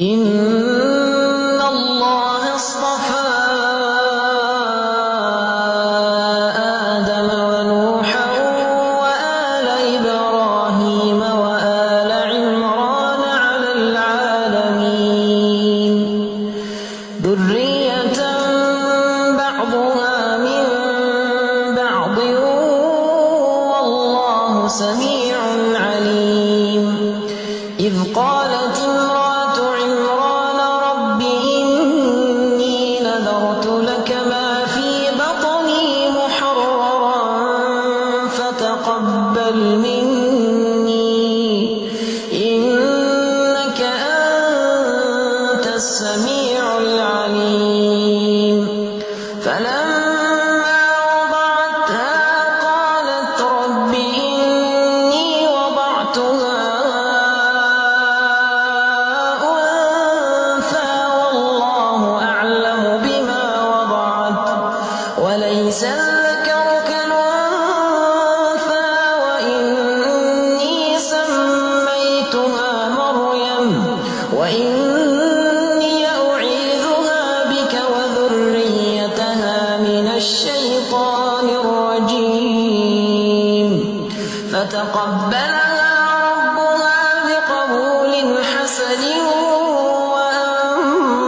إِنَّ اللَّهَ اصْطَفَىٰ آدَمَ وَنُوحًا وَآلَ إِبْرَاهِيمَ وَآلَ عِمْرَانَ عَلَى الْعَالَمِينَ ذُرِّيَّةً بَعْضُهَا مِن بَعْضٍ وَاللَّهُ سَمِيعٌ عَلِيمٌ إِذْ قَالَتِ امْرَأَتُ عِمْرَانَ رَبِّ إِنِّي نَذَرْتُ لَكَ مَا فِي بَطْنِي مُحَرَّرًا فَتَقَبَّلْ مِنِّي إِنَّكَ أَنتَ السَّمِيعُ الْعَلِيمُ فَلَمَّا وَضَعَتْهَا قَالَتْ رَبِّ إِنِّي وَضَعْتُهَا وليس الذكر كالأنثى وإني سميتها مريم وإني أعيذها بك وذريتها من الشيطان الرجيم فتقبلها ربها بقبول حسن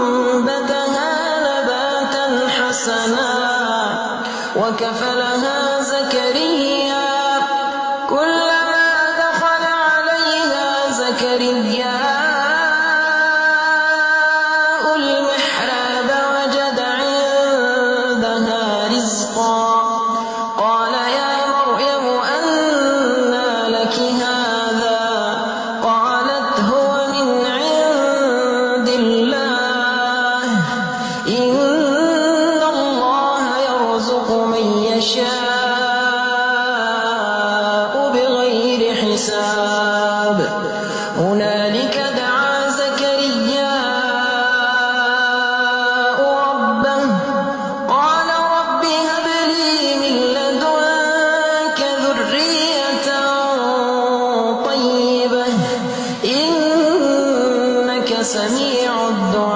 وأنبتها نباتا حسنا وكفلها زكريا كلما دخل عليها زكرياء المحراب وجد عندها رزقا قال يا مريم أنى لك هذا قالت هو من عند الله إن الله يرزق من يشاء بغير حساب هنالك دعا زكرياء ربه قال رب هب لي من لدنك ذرية طيبة إنك سميع الدعاء